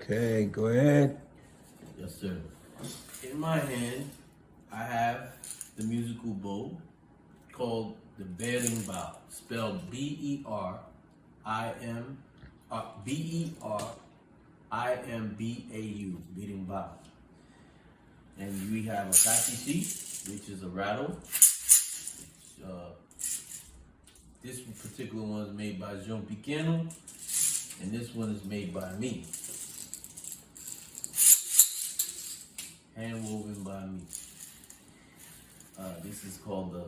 Okay, go ahead. Yes, sir. In my hand, I have the musical bow called the Berimbau, spelled Berimbau, Berimbau. And we have a kashishi, which is a rattle. This particular one is made by João Pequeno, and this one is made by me. Hand woven by me. This is called the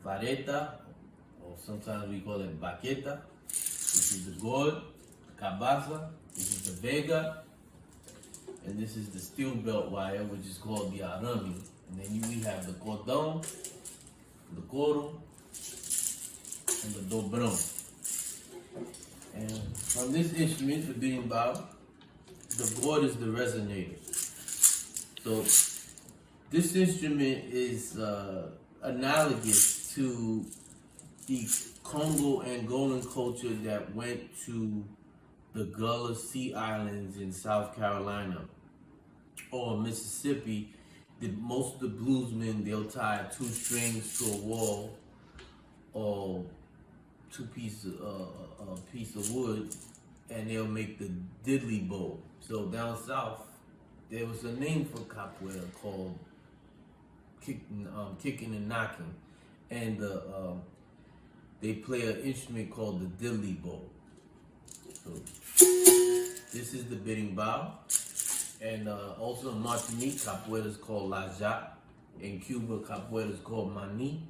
vareta, or sometimes we call it baqueta. This is the gourd, cabaza. This is the vega, and this is the steel belt wire, which is called the arame. And then we have the cordão, the coro, and the dobrão. And from this instrument, the berimbau, the gourd is the resonator. So this instrument is analogous to the Congo Angolan culture that went to the Gullah Sea Islands in South Carolina or Mississippi. Most of the bluesmen, they'll tie 2 strings to a wall or a piece of wood, and they'll make the diddley bow. So down south, there was a name for capoeira called kicking and knocking, and they play an instrument called the diddley bow. So this is the berimbau, and also in Martinique, capoeira is called la jatte. In Cuba, capoeira is called mani.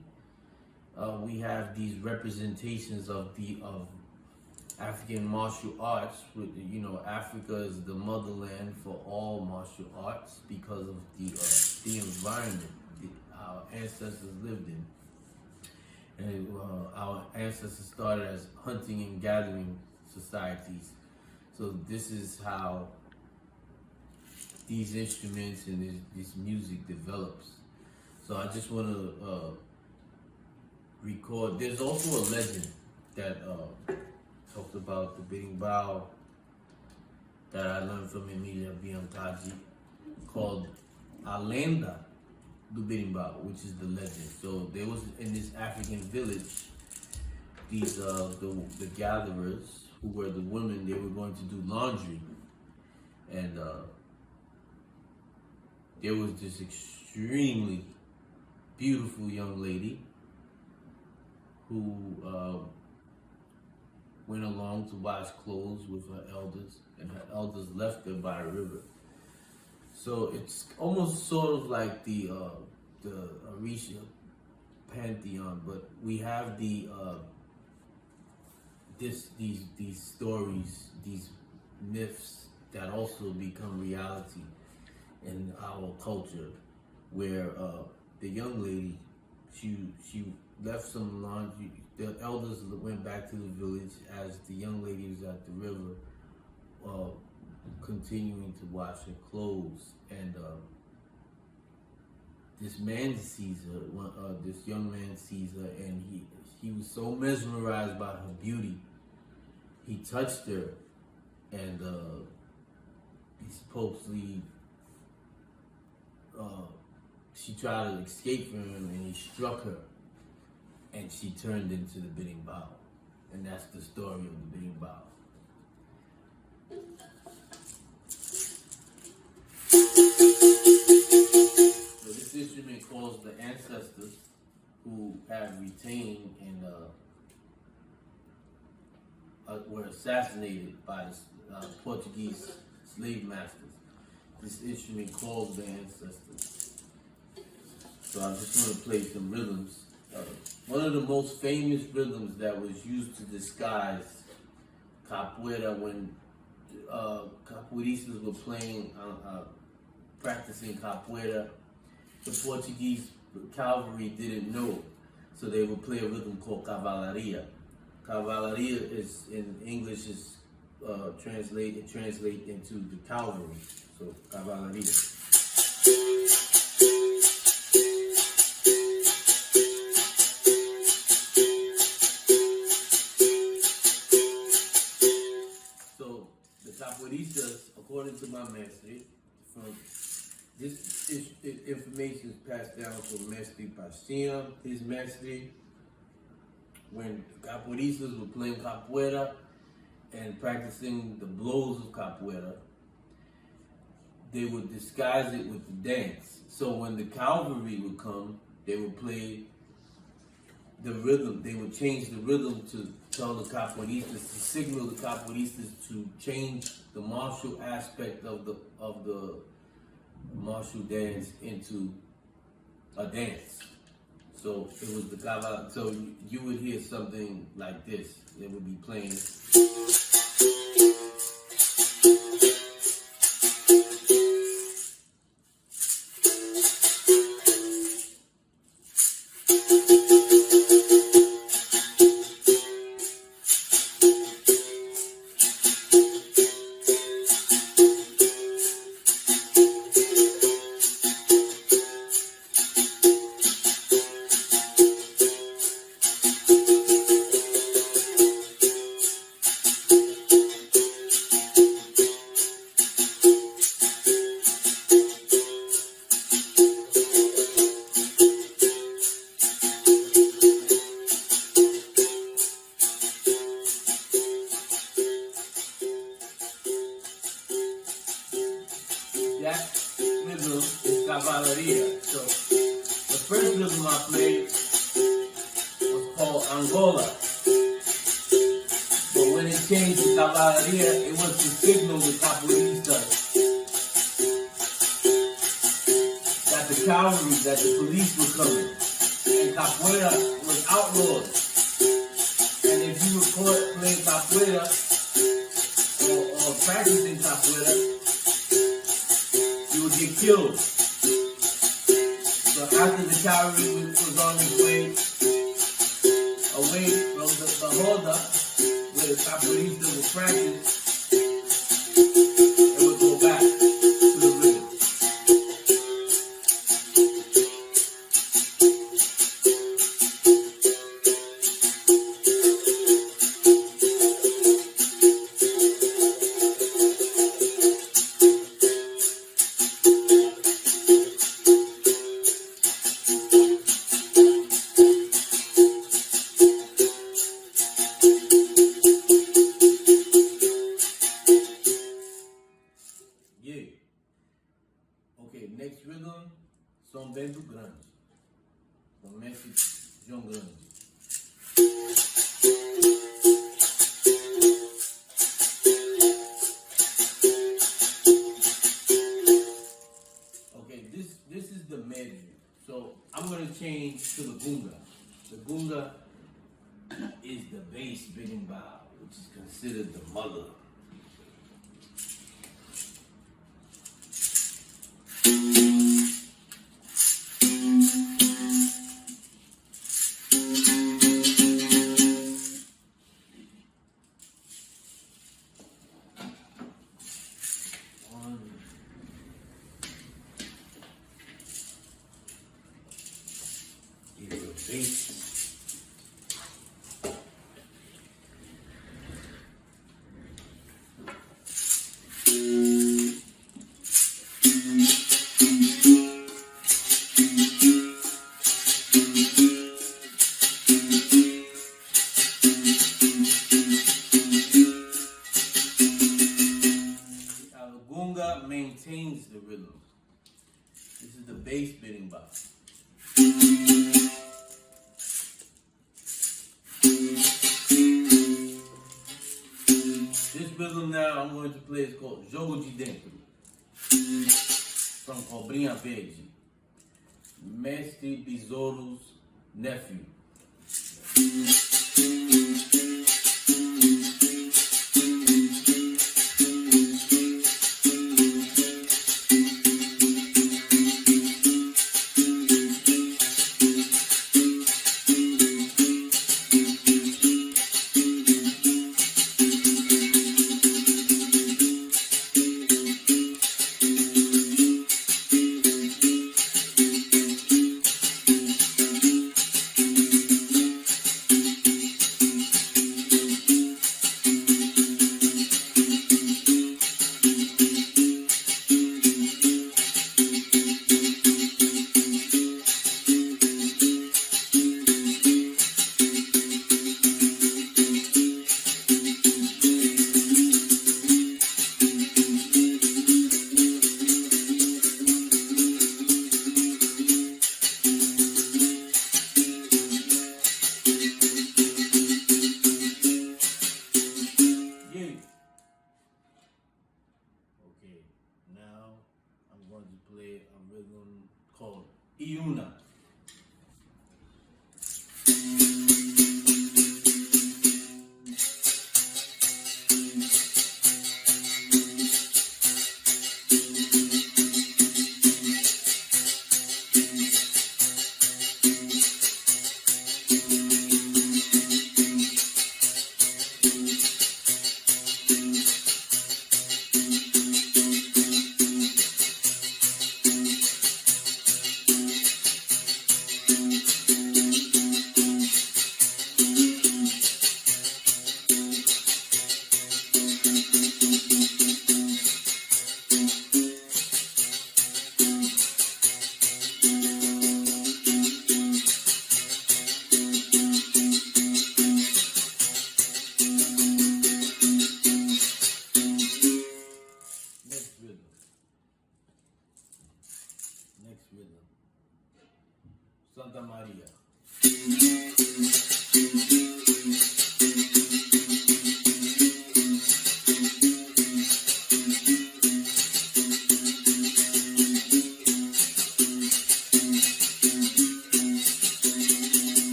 We have these representations of African martial arts. With Africa is the motherland for all martial arts because of the environment our ancestors lived in. And our ancestors started as hunting and gathering societies. So this is how these instruments and this music develops. So I just want to record. There's also a legend that talks about the berimbau that I learned from Emilia Biancaji called A Lenda do Berimbau, which is the legend. So there was in this African village, these the gatherers, who were the women, they were going to do laundry, and there was this extremely beautiful young lady who went along to wash clothes with her elders, and her elders left her by a river. So it's almost sort of like the Orisha pantheon, but we have these stories, these myths that also become reality in our culture, where the young lady, she left some laundry. The elders went back to the village as the young lady was at the river, continuing to wash her clothes, and this man sees her. This young man sees her, and he was so mesmerized by her beauty, he touched her, and he supposedly she tried to escape from him, and he struck her, and she turned into the berimbau, and that's the story of the berimbau. So this instrument calls the ancestors who have retained and were assassinated by the Portuguese slave masters. This instrument calls the ancestors. So I just want to play some rhythms. One of the most famous rhythms that was used to disguise capoeira when capoeiristas were playing, practicing capoeira, the Portuguese cavalry didn't know, so they would play a rhythm called cavalaria. Cavalaria is in English is translate into the cavalry. So cavalaria. So according to my master, from this information is passed down from Master Pastia, his master, when capoeiristas were playing capoeira and practicing the blows of capoeira, they would disguise it with the dance. So when the cavalry would come, they would play the rhythm. They would change the rhythm to tell the capoeiristas, to signal the capoeiristas to change the martial aspect of the martial dance into a dance. So it was the cavalry. So you would hear something like this. They would be playing. That rhythm is cavalleria. So the first rhythm I played was called Angola. But when it changed to cavalleria, it was to signal the capoeiristas that the cavalry, that the police were coming. And capoeira was outlawed. And if you were caught playing capoeira or practicing capoeira, you would get killed. So after the cavalry was on its way away from the holdup where the capoeiristas would practice, it would go back to the rhythm. Okay, next rhythm, São Bento Grande, from Mestre João Grande. Okay, this is the medley. So I'm going to change to the gunga. The gunga is the bass berimbau, which is considered the mother. Maintains the rhythm. This is the bass berimbau. This rhythm now I'm going to play is called Jogo de Dentro, from Cobrinha Verde, Mestre Besouro's nephew.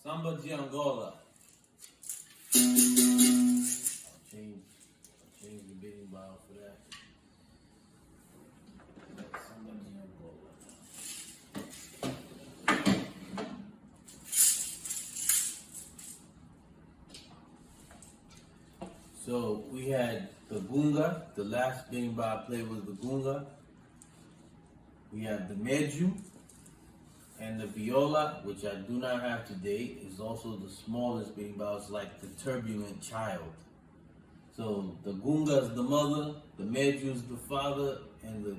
Samba de Angola. Change the bidding bow for that. Samba de Angola. So we had the gunga. The last bidding bow I played was the gunga. We have the meju. And the viola, which I do not have today, is also the smallest bidding bow. It's like the turbulent child. So the gunga is the mother, the meju is the father, and the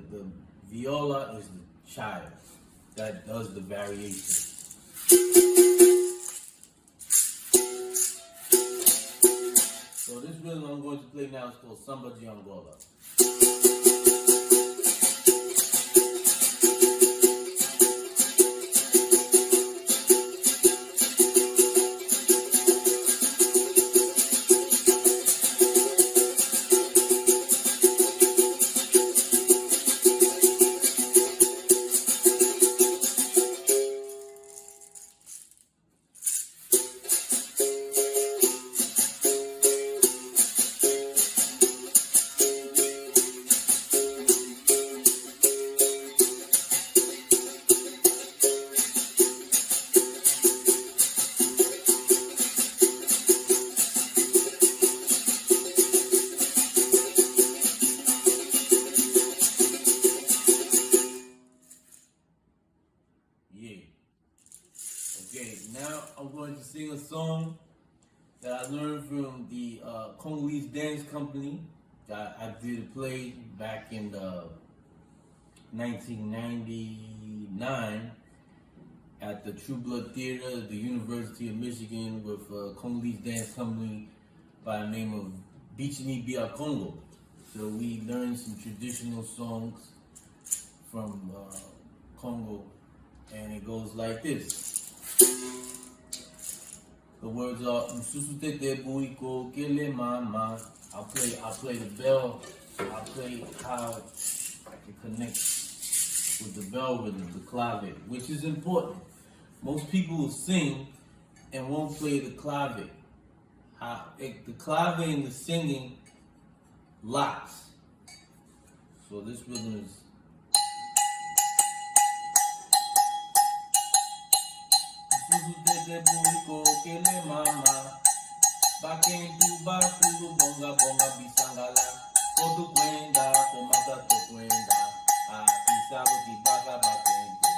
viola is the child that does the variation. So this rhythm I'm going to play now is called Samba de Angola. Okay, now I'm going to sing a song that I learned from the Congolese dance company that I did play back in 1999 at the True Blood Theater at the University of Michigan with a Congolese dance company by the name of Bichini Bia Congo. So we learned some traditional songs from Congo, and it goes like this. The words are Msusutete Buiko Kele Mama. I'll play the bell. I'll play how it connects with the bell rhythm, the clave, which is important. Most people will sing and won't play the clave. The clave and the singing locks. So this rhythm is Msusutete Buiko Kele Mama. Bakentu bakulu bonga bonga bisangala. Kodu kwenda komata to kwenda. Akisabu kibaka bakente.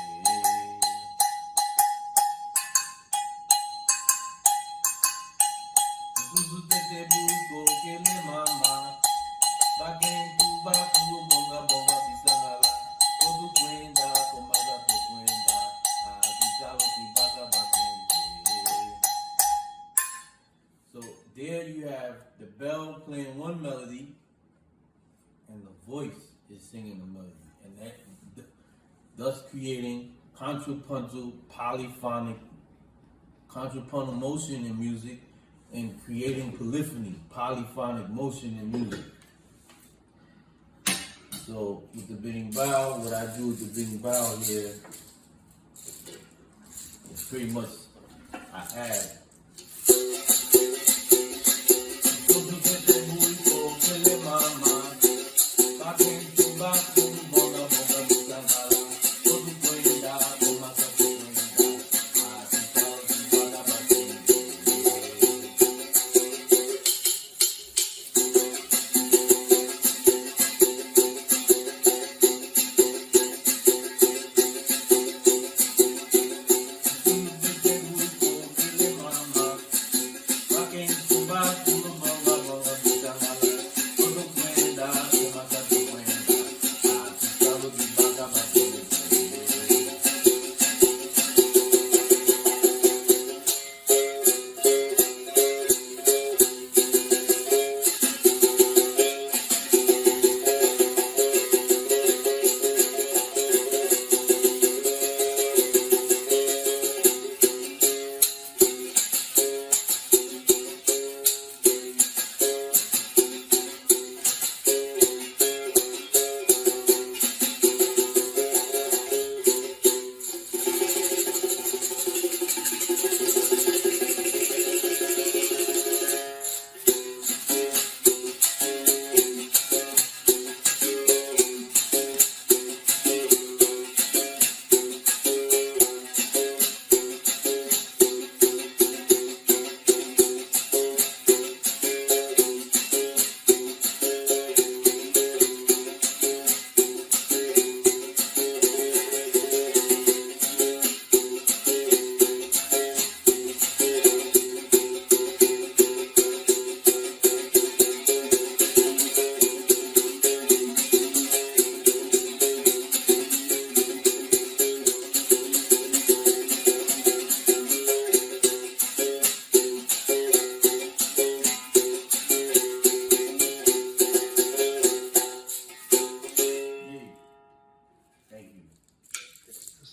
Msusutete buiko kele mama. Bakentu bakulu bonga bonga bisangala. Kodu kwenda komata to kwenda. Akisabu kibaka bakente. So there you have the bell playing one melody, and the voice is singing a melody, and that thus creating contrapuntal, polyphonic, contrapuntal motion in music, and creating polyphony, polyphonic motion in music. So with the bidding bow, what I do with the bidding bow here is pretty much I add.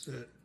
That's it.